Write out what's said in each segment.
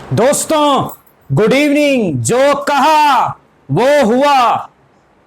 दोस्तों good evening. जो कहा वो हुआ,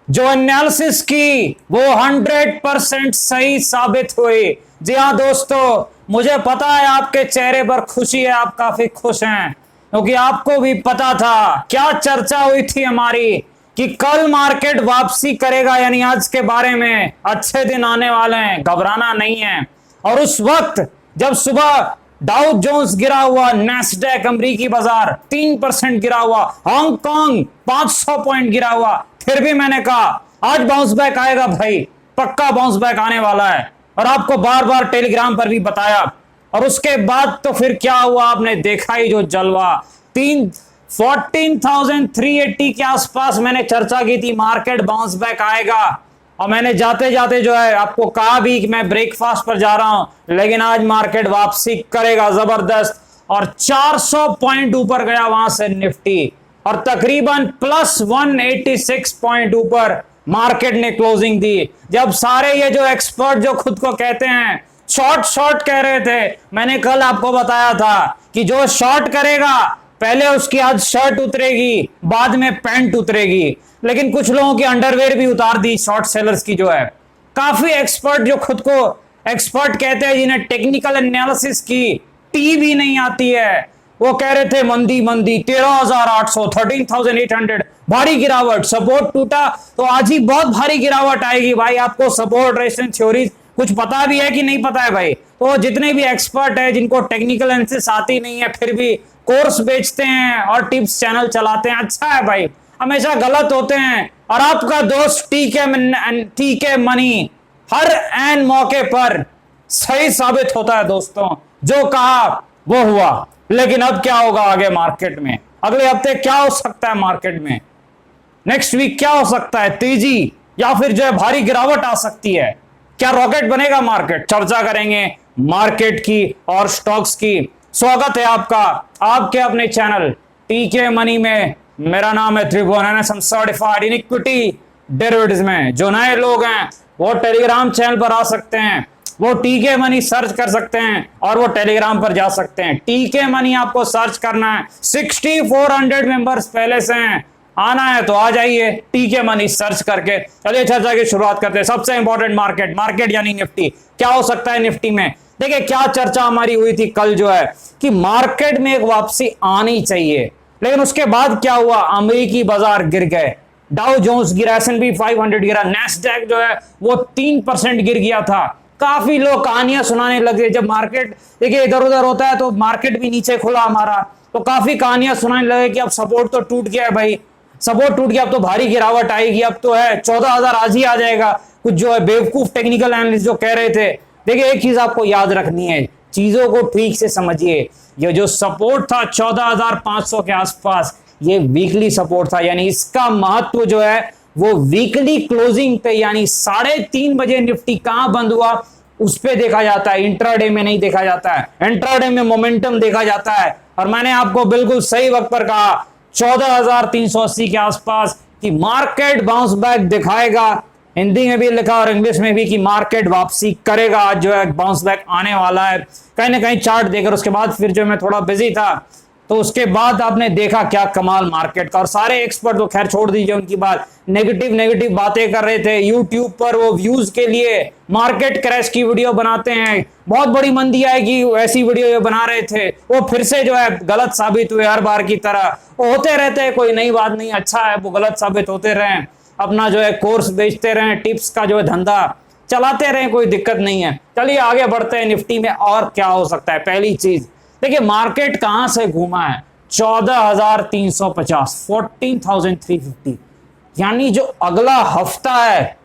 जो एनालिसिस की वो 100% सही साबित हुई। जी हाँ दोस्तों, मुझे पता है आपके चेहरे पर खुशी है, आप काफी खुश हैं क्योंकि आपको भी पता था क्या चर्चा हुई थी हमारी कि कल मार्केट वापसी करेगा, यानी आज के बारे में अच्छे दिन आने वाले हैं, घबराना नहीं है। और उस वक्त जब सुबह डाउ जोन्स गिरा हुआ, नैस्डैक अमरीकी बाजार 3% गिरा हुआ, हांगकांग 500 पॉइंट गिरा हुआ, फिर भी मैंने कहा आज बाउंस बैक आएगा भाई, पक्का बाउंस बैक आने वाला है। और आपको बार बार टेलीग्राम पर भी बताया। और उसके बाद तो फिर क्या हुआ, आपने देखा ही जो जलवा। 14,380 के आसपास मैंने चर्चा की थी मार्केट बाउंस बैक आएगा, और मैंने जाते जाते जो है आपको कहा भी कि मैं ब्रेकफास्ट पर जा रहा हूं, लेकिन आज मार्केट वापसी करेगा जबरदस्त। और 400 पॉइंट ऊपर गया वहां से निफ्टी, और तकरीबन प्लस 186 पॉइंट ऊपर मार्केट ने क्लोजिंग दी। जब सारे ये जो एक्सपर्ट जो खुद को कहते हैं शॉर्ट शॉर्ट कह रहे थे, मैंने कल आपको बताया था कि जो शॉर्ट करेगा पहले उसकी आज शर्ट उतरेगी, बाद में पैंट उतरेगी। लेकिन कुछ लोगों की अंडरवेयर भी उतार दी शॉर्ट सेलर्स की। जो है काफी एक्सपर्ट जो खुद को एक्सपर्ट कहते हैं, जिन्हें टेक्निकल एनालिसिस की टी भी नहीं आती है, वो कह रहे थे मंदी मंदी 13,800 13,800 भारी गिरावट, सपोर्ट टूटा तो आज ही बहुत भारी गिरावट आएगी। भाई आपको सपोर्ट रेजिस्टेंस थ्योरीज कुछ पता भी है कि नहीं पता है भाई? तो जितने भी एक्सपर्ट है जिनको टेक्निकल एनालिसिस आती नहीं है फिर भी कोर्स बेचते हैं और टिप्स चैनल चलाते हैं, अच्छा है भाई, हमेशा गलत होते हैं। और आपका दोस्त टीके मनी हर एन मौके पर सही साबित होता है दोस्तों। जो कहा वो हुआ। लेकिन अब क्या होगा आगे मार्केट में, अगले हफ्ते क्या हो सकता है मार्केट में, नेक्स्ट वीक क्या हो सकता है, तेजी या फिर जो है भारी गिरावट आ सकती है, क्या रॉकेट बनेगा मार्केट, चर्चा करेंगे मार्केट की और स्टॉक्स की। स्वागत है आपका आपके अपने चैनल टीके मनी में। मेरा नाम है त्रिभुवन, सर्टिफाइड इन इक्विटी डेरिवेटिव्स में। जो नए लोग हैं वो टेलीग्राम चैनल पर आ सकते हैं, वो टीके मनी सर्च कर सकते हैं और वो टेलीग्राम पर जा सकते हैं। टीके मनी आपको सर्च करना है, 6400 मेंबर्स पहले से हैं, आना है तो आ जाइए टीके मनी सर्च करके। चलिए चर्चा की शुरुआत करते हैं। सबसे इंपॉर्टेंट मार्केट यानी निफ्टी, क्या हो सकता है निफ्टी में। देखिए क्या चर्चा हमारी हुई थी कल जो है कि मार्केट में एक वापसी आनी चाहिए, लेकिन उसके बाद क्या हुआ, अमेरिकी बाजार गिर गए, डाउ जोन्स गिरा, S&P 500 गिरा, नैस्डैक जो है वो 3% गिर गया था। काफी लोग कहानियां सुनाने लगे। जब मार्केट देखिए इधर उधर होता है तो मार्केट भी नीचे खुला हमारा, तो काफी कहानियां सुनाने लगे कि अब सपोर्ट तो टूट गया है भाई, सपोर्ट टूट गया, अब तो भारी गिरावट आएगी, अब तो है 14,000 आज ही आ जाएगा। कुछ जो है बेवकूफ टेक्निकल एनालिस्ट जो कह रहे थे। देखिए एक चीज आपको याद रखनी है, चीजों को ठीक से समझिए। ये जो सपोर्ट था 14,500 के आसपास, ये वीकली सपोर्ट था, यानी इसका महत्व जो है वो वीकली क्लोजिंग पे, यानी 3:30 बजे निफ्टी कहां बंद हुआ उस पे देखा जाता है, इंट्राडे में नहीं देखा जाता है। इंट्राडे में मोमेंटम देखा जाता है। और मैंने आपको बिल्कुल सही वक्त पर कहा 14,380 के आसपास कि मार्केट बाउंस बैक दिखाएगा। हिंदी में भी लिखा और इंग्लिश में भी कि मार्केट वापसी करेगा, आज जो है बाउंस बैक आने वाला है। कहीं ना कहीं चार्ट देकर उसके बाद फिर जो मैं थोड़ा बिजी था, तो उसके बाद आपने देखा क्या कमाल मार्केट का। और सारे एक्सपर्ट तो खैर छोड़ दीजिए उनकी बात, नेगेटिव बातें कर रहे थे यूट्यूब पर, वो व्यूज के लिए मार्केट क्रैश की वीडियो बनाते हैं, बहुत बड़ी मंदी आएगी ऐसी वीडियो बना रहे थे, वो फिर से जो है गलत साबित हुए हर बार की तरह। वो होते रहते हैं, कोई नई बात नहीं, अच्छा है वो गलत साबित होते रहें, अपना जो है कोर्स बेचते रहें, टिप्स का जो है धंधा चलाते रहें, कोई दिक्कत नहीं है। चलिए आगे बढ़ते हैं निफ्टी में और क्या हो सकता है। पहली चीज देखिए मार्केट कहां से घूमा है, 14,350 14,350, यानी जो अगला हफ्ता है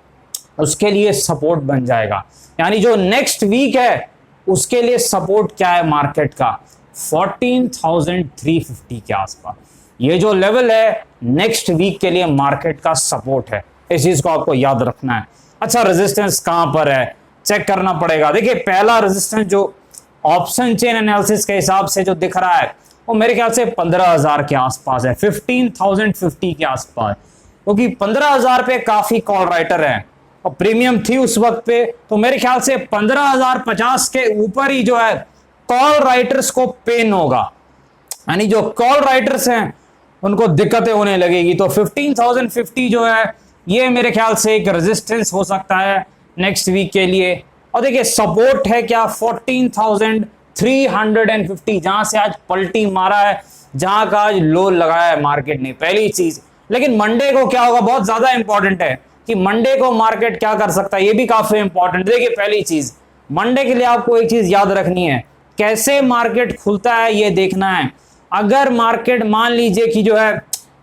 उसके लिए सपोर्ट बन जाएगा, यानी जो नेक्स्ट वीक है उसके लिए सपोर्ट क्या है मार्केट का, 14,350 के आसपास। ये जो लेवल है नेक्स्ट वीक के लिए मार्केट का सपोर्ट है, इस चीज को आपको याद रखना है। अच्छा रेजिस्टेंस कहां पर है चेक करना पड़ेगा। देखिए पहला रेजिस्टेंस जो ऑप्शन चेन एनालिसिस के हिसाब से जो दिख रहा है वो मेरे ख्याल से 15,000 के आसपास है, 15,050 के आसपास, क्योंकि 15,000 पे काफी कॉल राइटर है और प्रीमियम थी उस वक्त पे, तो मेरे ख्याल से 15,050 के ऊपर ही जो है कॉल राइटर्स को पेन होगा। यानी जो कॉल राइटर्स हैं उनको दिक्कतें होने लगेगी। तो 15,050 जो है ये मेरे ख्याल से एक रेजिस्टेंस हो सकता है नेक्स्ट वीक के लिए। और देखिए सपोर्ट है क्या 14,350, जहां से आज पलटी मारा है, जहां का आज लो लगाया है मार्केट ने, पहली चीज। लेकिन मंडे को क्या होगा, बहुत ज्यादा इंपॉर्टेंट है कि मंडे को मार्केट क्या कर सकता है, ये भी काफी इंपॉर्टेंट। देखिए पहली चीज, मंडे के लिए आपको एक चीज याद रखनी है, कैसे मार्केट खुलता है ये देखना है। अगर मार्केट मान लीजिए कि जो है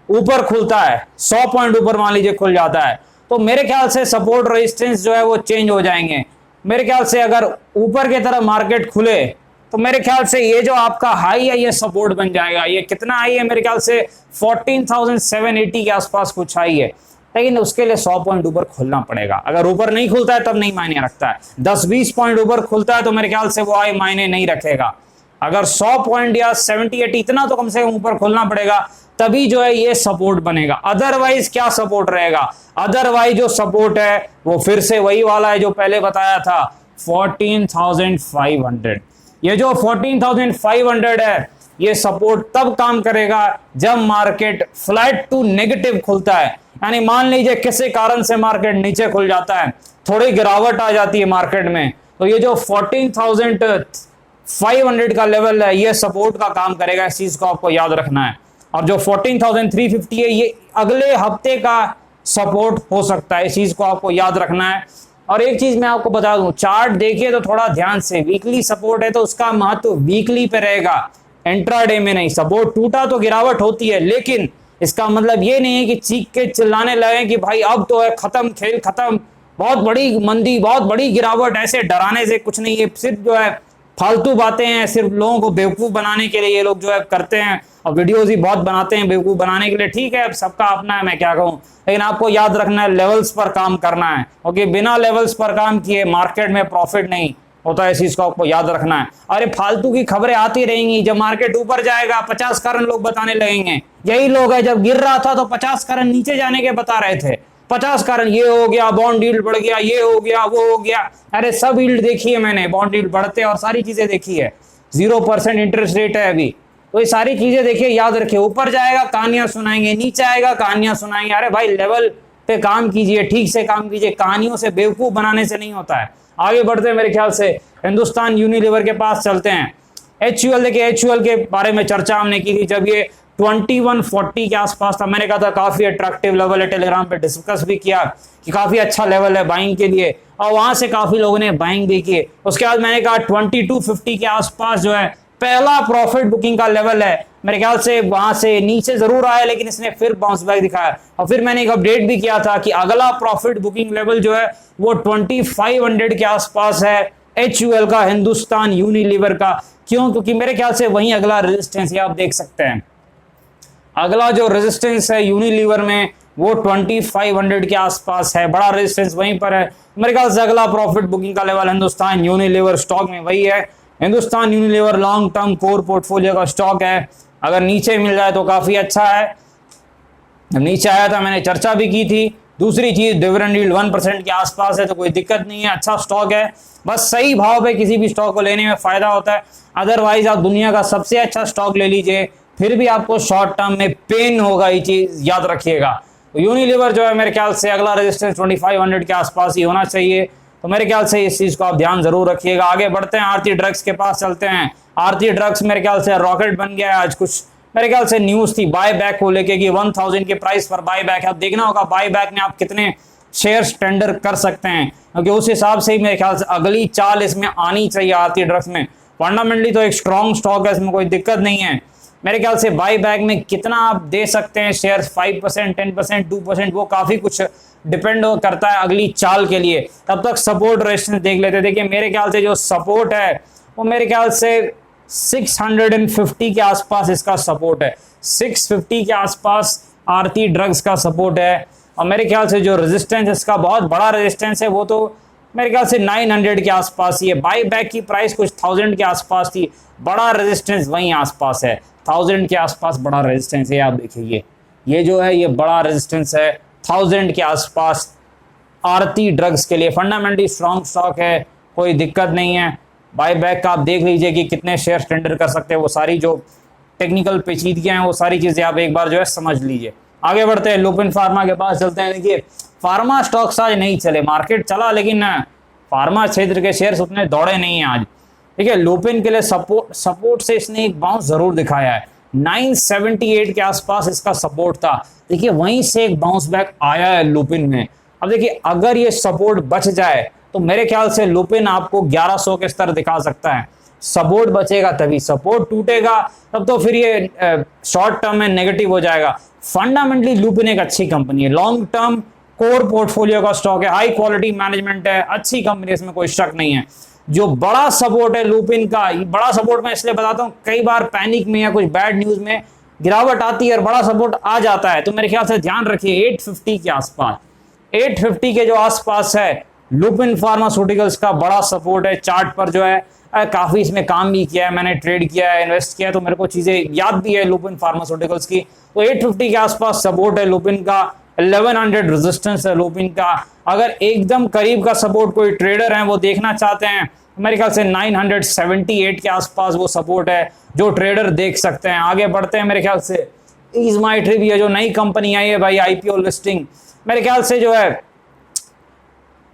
ऊपर खुलता है, 100 पॉइंट ऊपर मान लीजिए खुल जाता है, तो मेरे ख्याल से सपोर्ट रेजिस्टेंस जो है वो चेंज हो जाएंगे। मेरे ख्याल से अगर ऊपर की तरफ मार्केट खुले तो मेरे ख्याल से ये जो आपका हाई है ये सपोर्ट बन जाएगा। ये कितना हाई है, मेरे ख्याल से 14,780 के आसपास कुछ हाई है, लेकिन उसके लिए 100 पॉइंट ऊपर खुलना पड़ेगा। अगर ऊपर नहीं खुलता है तब नहीं मायने रखता है, 10-20 पॉइंट ऊपर खुलता है तो मेरे ख्याल से वो हाई मायने नहीं रखेगा। अगर 100 पॉइंट या 70-80 इतना तो कम से कम ऊपर खुलना पड़ेगा, तभी जो है ये सपोर्ट बनेगा। अदरवाइज क्या सपोर्ट रहेगा, अदरवाइज जो सपोर्ट है वो फिर से वही वाला है जो पहले बताया था, 14,500। ये जो 14,500 है ये सपोर्ट तब काम करेगा जब मार्केट फ्लैट टू नेगेटिव खुलता है। यानी मान लीजिए किसी कारण से मार्केट नीचे खुल जाता है, थोड़ी गिरावट आ जाती है मार्केट में, तो ये जो 14,500 का लेवल है ये सपोर्ट का काम करेगा। इस चीज को आपको याद रखना है। और जो 14,350 है ये अगले हफ्ते का सपोर्ट हो सकता है, इस चीज को आपको याद रखना है। और एक चीज मैं आपको बता दूं, चार्ट देखिए तो थोड़ा ध्यान से, वीकली सपोर्ट है तो उसका महत्व वीकली पे रहेगा, इंट्राडे में नहीं। सपोर्ट टूटा तो गिरावट होती है, लेकिन इसका मतलब ये नहीं है कि चीख के चिल्लाने लगे कि भाई अब तो है खत्म, खेल खत्म, बहुत बड़ी मंदी, बहुत बड़ी गिरावट। ऐसे डराने से कुछ नहीं है, सिर्फ जो है फालतू बातें हैं, सिर्फ लोगों को बेवकूफ बनाने के लिए ये लोग जो है करते हैं, और वीडियोस ही बहुत बनाते हैं बेवकूफ बनाने के लिए। ठीक है, अब सबका अपना है, मैं क्या कहूँ, लेकिन आपको याद रखना है लेवल्स पर काम करना है, ओके। बिना लेवल्स पर काम किए मार्केट में प्रॉफिट नहीं होता है, इस चीज को आपको याद रखना है। अरे फालतू की खबरें आती रहेंगी, जब मार्केट ऊपर जाएगा 50 कारण लोग बताने लगेंगे। यही लोग है जब गिर रहा था तो 50 कारण नीचे जाने के बता रहे थे, 50 कारण, ये हो गया, बॉन्ड यील्ड बढ़ गया, ये हो गया, वो हो गया। अरे सब यील्ड देखी है मैंने, बॉन्ड यील्ड बढ़ते और सारी चीजें देखी है, 0% इंटरेस्ट रेट है अभी, तो ये सारी चीजें देखिए, याद रखिए। ऊपर जाएगा कहानियां सुनाएंगे, नीचे आएगा कहानियां सुनाएंगे। अरे भाई लेवल पे काम कीजिए, ठीक से काम कीजिए, कहानियों से बेवकूफ बनाने से नहीं होता है। आगे बढ़ते हैं, मेरे ख्याल से हिंदुस्तान यूनिलीवर के पास चलते हैं। HUL, देखिए HUL के बारे में चर्चा हमने की थी जब ये 2140 के आसपास था, मैंने कहा था काफी अट्रैक्टिव लेवल है, टेलीग्राम पे डिस्कस भी किया कि काफी अच्छा लेवल है बाइंग के लिए, और वहां से काफी लोगों ने बाइंग भी की। उसके बाद मैंने कहा 2250 के आसपास जो है पहला प्रॉफिट बुकिंग का लेवल है, मेरे ख्याल से वहां से नीचे जरूर आया लेकिन इसने फिर बाउंस बैक दिखाया। और फिर मैंने एक अपडेट भी किया था कि अगला प्रॉफिट बुकिंग लेवल जो है वो 2500 के आसपास है HUL का, हिंदुस्तान यूनिलीवर का। क्यों? क्योंकि मेरे ख्याल से वहीं अगला रेजिस्टेंस है, आप देख सकते हैं अगला जो रेजिस्टेंस है यूनिलीवर में वो 2500 के आसपास है, बड़ा रेजिस्टेंस वहीं पर है। मेरे ख्याल से अगला प्रॉफिट बुकिंग का लेवल हिंदुस्तान यूनिलीवर स्टॉक में वही है। Hindustan Unilever long term core portfolio का स्टॉक है, अगर नीचे मिल जाए तो काफी अच्छा है। नीचे आया था मैंने चर्चा भी की थी। दूसरी चीज डिविडेंड यील्ड 1% के आसपास है तो कोई दिक्कत नहीं है, अच्छा स्टॉक है। बस सही भाव पे किसी भी स्टॉक को लेने में फायदा होता है, अदरवाइज आप दुनिया का सबसे अच्छा स्टॉक ले लीजिए फिर भी आपको शॉर्ट टर्म में पेन होगा, ये चीज याद रखिएगा। तो यूनिलीवर जो है मेरे ख्याल से अगला रेजिस्टेंस 2500 के आसपास ही होना चाहिए, तो मेरे ख्याल से इस चीज को आप ध्यान जरूर रखिएगा। आगे बढ़ते हैं, आरती ड्रग्स के पास चलते हैं। आरती ड्रग्स मेरे ख्याल से रॉकेट बन गया है। आज कुछ मेरे ख्याल से न्यूज थी बाय बैक को लेके कि 1000 के प्राइस पर बाय बैक है। अब देखना होगा बाय बैक में आप कितने शेयर्स टेंडर कर सकते हैं, क्योंकि उस हिसाब से ही मेरे ख्याल से अगली चाल इसमें आनी चाहिए। आरती ड्रग्स में फंडामेंटली तो एक स्ट्रॉन्ग स्टॉक है, इसमें कोई दिक्कत नहीं है। मेरे ख्याल से बाई बैक में कितना आप दे सकते हैं शेयर्स, 5%, 10%, 2%, वो काफी कुछ डिपेंड करता है अगली चाल के लिए। तब तक सपोर्ट रेजिस्टेंस देख लेते हैं। देखिए मेरे ख्याल से जो सपोर्ट है वो मेरे ख्याल से 650 के आसपास इसका सपोर्ट है, 650 के आसपास आरती ड्रग्स का सपोर्ट है। और मेरे ख्याल से जो रेजिस्टेंस इसका बहुत बड़ा रेजिस्टेंस है वो तो मेरे ख्याल से 900 के आसपास ही है। बाई बैक की प्राइस कुछ 1000 के आसपास थी, बड़ा रेजिस्टेंस वहीं आसपास है, 1000 के आसपास बड़ा रेजिस्टेंस है। आप देखिए ये जो है ये बड़ा रेजिस्टेंस है 1000 के आसपास आरती ड्रग्स के लिए। फंडामेंटली स्ट्रॉन्ग स्टॉक है, कोई दिक्कत नहीं है। बाय बैक का आप देख लीजिए कि कितने शेयर टेंडर कर सकते हैं, वो सारी जो टेक्निकल पेचीदगियां हैं वो सारी चीजें आप एक बार जो है समझ लीजिए। आगे बढ़ते हैं, लुपिन फार्मा के पास चलते हैं। देखिए फार्मा स्टॉक्स आज नहीं चले, मार्केट चला लेकिन फार्मा क्षेत्र के शेयर्स उतने दौड़े नहीं है आज। ठीक है, लुपिन के लिए सपोर्ट से इसने एक बाउंस जरूर दिखाया है, 978 के आसपास इसका सपोर्ट था। देखिए वहीं से एक बाउंस बैक आया है लुपिन में। अब देखिए अगर ये सपोर्ट बच जाए तो मेरे ख्याल से लुपिन आपको 1100 के स्तर दिखा सकता है। सपोर्ट बचेगा तभी, सपोर्ट टूटेगा तब तो फिर ये शॉर्ट टर्म में नेगेटिव हो जाएगा। फंडामेंटली लुपिन एक अच्छी कंपनी है, लॉन्ग टर्म कोर पोर्टफोलियो का स्टॉक है, हाई क्वालिटी मैनेजमेंट है, अच्छी कंपनी, इसमें कोई शक नहीं है। जो बड़ा सपोर्ट है लुपिन का, बड़ा सपोर्ट मैं इसलिए बताता हूं कई बार पैनिक में या कुछ बैड न्यूज में गिरावट आती है और बड़ा सपोर्ट आ जाता है, तो मेरे ख्याल से ध्यान रखिए 850 के आसपास, 850 के जो आसपास है लुपिन फार्मास्यूटिकल्स का बड़ा सपोर्ट है। चार्ट पर जो है काफी इसमें काम भी किया है, मैंने ट्रेड किया है, इन्वेस्ट किया है, तो मेरे को चीजें याद भी है लुपिन फार्मास्यूटिकल्स की। तो 850 के आसपास सपोर्ट है लुपिन का, 1100 रेजिस्टेंस है लुपिन का। अगर एकदम करीब का सपोर्ट कोई ट्रेडर है वो देखना चाहते हैं, मेरे ख्याल से 978 के आसपास वो सपोर्ट है जो ट्रेडर देख सकते हैं। आगे बढ़ते हैं, मेरे ख्याल से ईज माई ट्रिप, ये जो नई कंपनी आई है भाई आईपीओ लिस्टिंग, मेरे ख्याल से जो है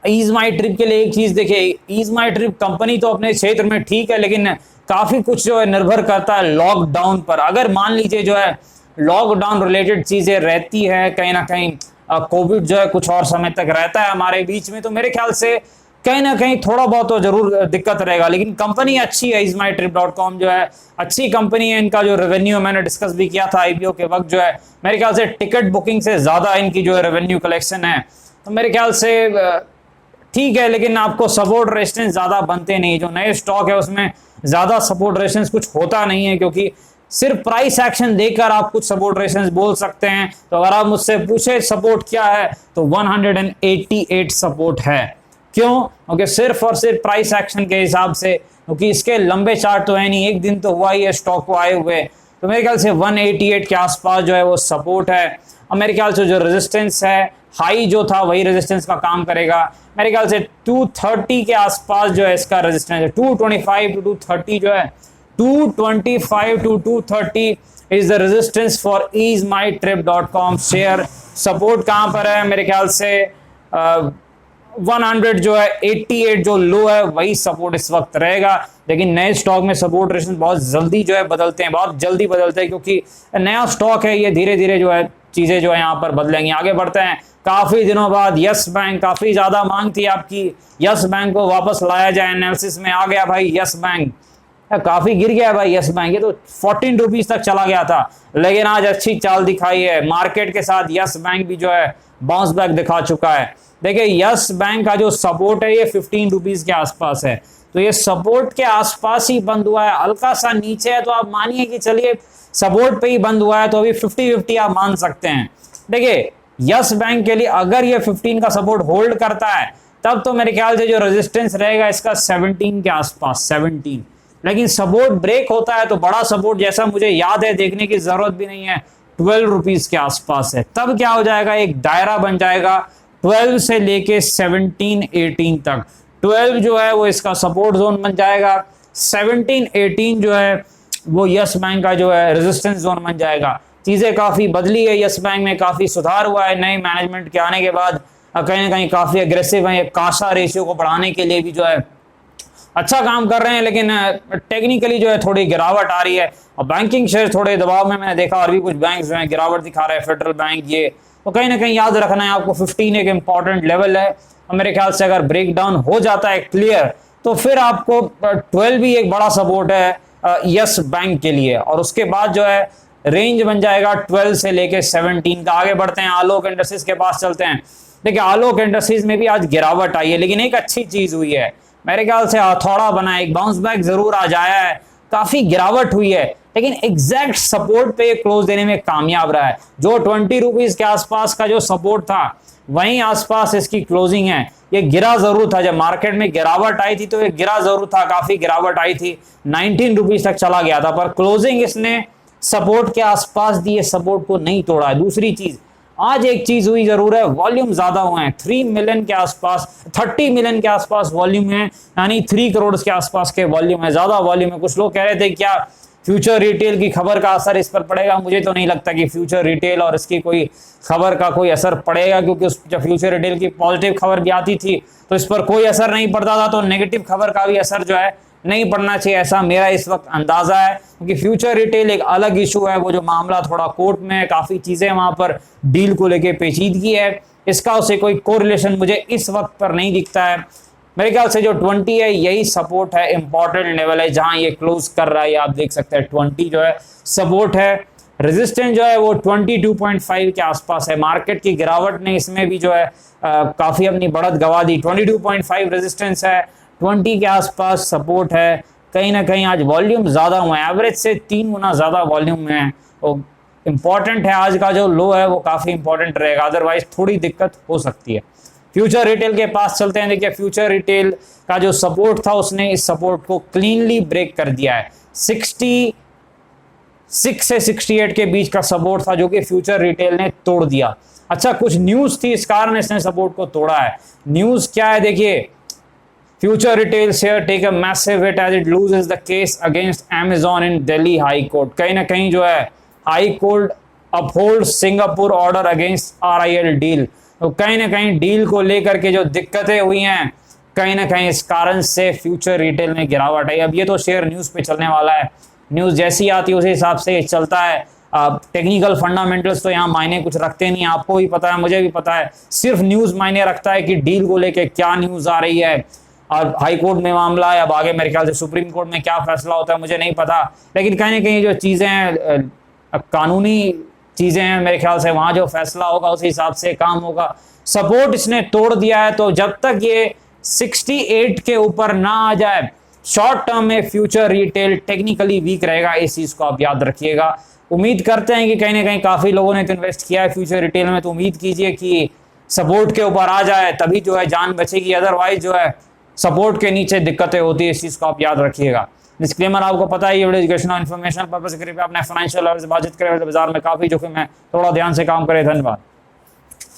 ईज माई ट्रिप के लिए एक चीज देखिए, ईज माई ट्रिप कंपनी तो अपने क्षेत्र में ठीक है लेकिन काफी कुछ जो है निर्भर करता है लॉकडाउन पर। अगर मान लीजिए जो है लॉकडाउन रिलेटेड चीजें रहती है, कहीं ना कहीं कोविड जो है कुछ और समय तक रहता है हमारे बीच में, तो मेरे ख्याल से कहीं ना कहीं थोड़ा बहुत तो जरूर दिक्कत रहेगा। लेकिन कंपनी अच्छी है, ismytrip.com जो है अच्छी कंपनी है। इनका जो रेवेन्यू मैंने डिस्कस भी किया था आईपीओ के वक्त, जो है मेरे ख्याल से टिकट बुकिंग से ज्यादा इनकी जो है रेवेन्यू कलेक्शन है, तो मेरे ख्याल से ठीक है। लेकिन आपको सपोर्ट रेजिस्टेंस ज्यादा बनते नहीं, जो नए स्टॉक है उसमें ज्यादा सपोर्ट रेजिस्टेंस कुछ होता नहीं है, क्योंकि सिर्फ प्राइस एक्शन देकर आप कुछ सपोर्ट रेजिस्टेंस बोल सकते हैं। तो अगर आप मुझसे पूछे सपोर्ट क्या है तो 188 सपोर्ट है। क्यों? क्योंकि सिर्फ और सिर्फ प्राइस एक्शन के हिसाब से, क्योंकि इसके लंबे चार्ट तो है नहीं, एक दिन तो हुआ ही है स्टॉक को आए हुए, तो मेरे ख्याल से 188 के आसपास जो है वो सपोर्ट है। और मेरे ख्याल से जो रेजिस्टेंस है, हाई जो था वही रेजिस्टेंस का काम करेगा। मेरे ख्याल से 230 के आसपास जो है इसका रेजिस्टेंस है, 225 टू 230 जो है, 225 to 230 is the resistance for ismytrip.com share. Support कहां पर है? मेरे ख्याल से 100 जो है 88 जो लो है वही सपोर्ट इस वक्त रहेगा। लेकिन नए स्टॉक में सपोर्ट रेजिस्टेंस बहुत जल्दी जो है बदलते हैं, बहुत जल्दी बदलते हैं, क्योंकि नया स्टॉक है, ये धीरे धीरे जो है चीजें जो है यहाँ पर बदलेंगी। आगे बढ़ते हैं, काफी दिनों बाद यस बैंक, काफी ज्यादा मांग थी आपकी यस बैंक को वापस लाया जाए, एनालिसिस में आ गया भाई यस बैंक, काफी गिर गया भाई यस बैंक, ये तो 14 रुपीज तक चला गया था, लेकिन आज अच्छी चाल दिखाई है मार्केट के साथ। यस बैंक भी जो है बाउंस बैक दिखा चुका है। देखिए यस बैंक का जो सपोर्ट है ये 15 रुपीज के आसपास है, तो ये सपोर्ट के आसपास ही बंद हुआ है, हल्का सा नीचे है तो आप मानिए कि चलिए सपोर्ट पे ही बंद हुआ है, तो अभी 50-50 आप मान सकते हैं। देखिए यस बैंक के लिए अगर ये 15 का सपोर्ट होल्ड करता है तब तो मेरे ख्याल से जो रेजिस्टेंस रहेगा इसका 17 के आसपास, 17। लेकिन सपोर्ट ब्रेक होता है तो बड़ा सपोर्ट जैसा मुझे याद है, देखने की जरूरत भी नहीं है, 12 रुपीज के आसपास है। तब क्या हो जाएगा, एक दायरा बन जाएगा 12 से लेके 17-18 तक। 12 जो है वो इसका सपोर्ट जोन बन जाएगा, 17-18 जो है वो यस बैंक का जो है रेजिस्टेंस जोन बन जाएगा। चीजें काफी बदली है, यस बैंक में काफी सुधार हुआ है नए मैनेजमेंट के आने के बाद, कहीं ना कहीं काफी अग्रेसिव है, कासा रेशियो को बढ़ाने के लिए भी जो है अच्छा काम कर रहे हैं, लेकिन टेक्निकली जो है थोड़ी गिरावट आ रही है और बैंकिंग शेयर थोड़े दबाव में मैंने देखा, और भी कुछ बैंक जो है गिरावट दिखा रहे हैं, फेडरल बैंक ये, तो कहीं ना कहीं याद रखना है आपको 15 एक इंपॉर्टेंट लेवल है। और मेरे ख्याल से अगर ब्रेक डाउन हो जाता है क्लियर तो फिर आपको 12 भी एक बड़ा सपोर्ट है यस बैंक के लिए, और उसके बाद जो है रेंज बन जाएगा 12 से लेके 17 का। आगे बढ़ते हैं, आलोक इंडस्ट्रीज के पास चलते हैं। देखिए आलोक इंडस्ट्रीज में भी आज गिरावट आई है, लेकिन एक अच्छी चीज हुई है, मेरे ख्याल से हथौड़ा बना है, एक बाउंस बैक जरूर आज आया है, काफी गिरावट हुई है, लेकिन एग्जैक्ट सपोर्ट पे क्लोज देने में कामयाब रहा है। जो 20 रुपीज के आसपास का जो सपोर्ट था वहीं आसपास इसकी क्लोजिंग है। ये गिरा जरूर था, जब मार्केट में गिरावट आई थी तो ये गिरा जरूर था, काफी गिरावट आई थी, 19 रुपीज तक चला गया था, पर क्लोजिंग इसने सपोर्ट के आसपास दिए, सपोर्ट को नहीं तोड़ा है। दूसरी चीज, आज एक चीज हुई जरूर है, वॉल्यूम ज्यादा हुए हैं, 3 मिलियन के आसपास, 30 मिलियन के आसपास वॉल्यूम है, यानी 3 करोड़ के आसपास के वॉल्यूम है, ज्यादा वॉल्यूम है। कुछ लोग कह रहे थे क्या फ्यूचर रिटेल की खबर का असर इस पर पड़ेगा? मुझे तो नहीं लगता कि फ्यूचर रिटेल और इसकी कोई खबर का कोई असर पड़ेगा, क्योंकि जब फ्यूचर रिटेल की पॉजिटिव खबर भी आती थी तो इस पर कोई असर नहीं पड़ता था, तो नेगेटिव खबर का भी असर जो है नहीं पड़ना चाहिए, ऐसा मेरा इस वक्त अंदाजा है। क्योंकि फ्यूचर रिटेल एक अलग इशू है, वो जो मामला थोड़ा कोर्ट में है, काफी चीजें वहां पर डील को लेके पेचीदगी है, इसका उससे कोई कोरिलेशन मुझे इस वक्त पर नहीं दिखता है। मेरे ख्याल से जो 20 है यही सपोर्ट है, इंपॉर्टेंट लेवल है जहां ये क्लोज कर रहा है। आप देख सकते हैं 20 जो है सपोर्ट है, रेजिस्टेंस जो है वो 22.5 के आसपास है। मार्केट की गिरावट ने इसमें भी जो है काफी अपनी बढ़त गवा दी। 22.5 रेजिस्टेंस है, 20 के आसपास सपोर्ट है। कहीं ना कहीं आज वॉल्यूम ज्यादा हुए हैं, एवरेज से 3 गुना ज्यादा वॉल्यूम में है। तो इंपॉर्टेंट है, आज का जो लो है वो काफी इंपॉर्टेंट रहेगा, अदरवाइज थोड़ी दिक्कत हो सकती है। फ्यूचर रिटेल के पास चलते हैं। देखिए फ्यूचर रिटेल का जो सपोर्ट था उसने इस सपोर्ट को क्लीनली ब्रेक कर दिया है। 66 से 68 के बीच का सपोर्ट था जो कि फ्यूचर रिटेल ने तोड़ दिया। अच्छा, कुछ न्यूज थी इस कारण इसने सपोर्ट को तोड़ा है। न्यूज क्या है देखिए, future retail share take a massive hit as it loses the case against Amazon in Delhi high court. कहीं ना कहीं जो है high court uphold Singapore order against RIL deal. तो कहीं ना कहीं डील को लेकर के जो दिक्कतें हुई हैं, कहीं ना कहीं इस कारण से फ्यूचर रिटेल में गिरावट आई। अब ये तो शेयर न्यूज पे चलने वाला है, न्यूज जैसी आती है उसी हिसाब से चलता है। टेक्निकल फंडामेंटल्स तो यहाँ मायने कुछ रखते नहीं, आपको भी पता है, मुझे भी पता है। सिर्फ न्यूज मायने रखता है कि डील को लेके क्या न्यूज आ रही है, और हाई कोर्ट में मामला है, अब आगे मेरे ख्याल से सुप्रीम कोर्ट में क्या फैसला होता है मुझे नहीं पता। लेकिन कहीं ना कहीं जो चीजें हैं कानूनी चीजें हैं, मेरे ख्याल से वहां जो फैसला होगा उस हिसाब से काम होगा। सपोर्ट इसने तोड़ दिया है, तो जब तक ये 68 के ऊपर ना आ जाए, शॉर्ट टर्म में फ्यूचर रिटेल टेक्निकली वीक रहेगा, इस चीज को आप याद रखिएगा। उम्मीद करते हैं कि कहीं ना कहीं काफी लोगों ने तो इन्वेस्ट किया है फ्यूचर रिटेल में, तो उम्मीद कीजिए कि सपोर्ट के ऊपर आ जाए, तभी जो है जान बचेगी, अदरवाइज जो है सपोर्ट के नीचे दिक्कतें होती है, इस चीज को आप याद रखिएगा। डिस्क्लेमर आपको पता है, ये वीडियो एजुकेशन और इन्फॉर्मेशन पर्पस से करीब अपने फाइनेंशियल और बातचीत करें, बाजार में काफी जोखिम है, थोड़ा ध्यान से काम करें। धन्यवाद।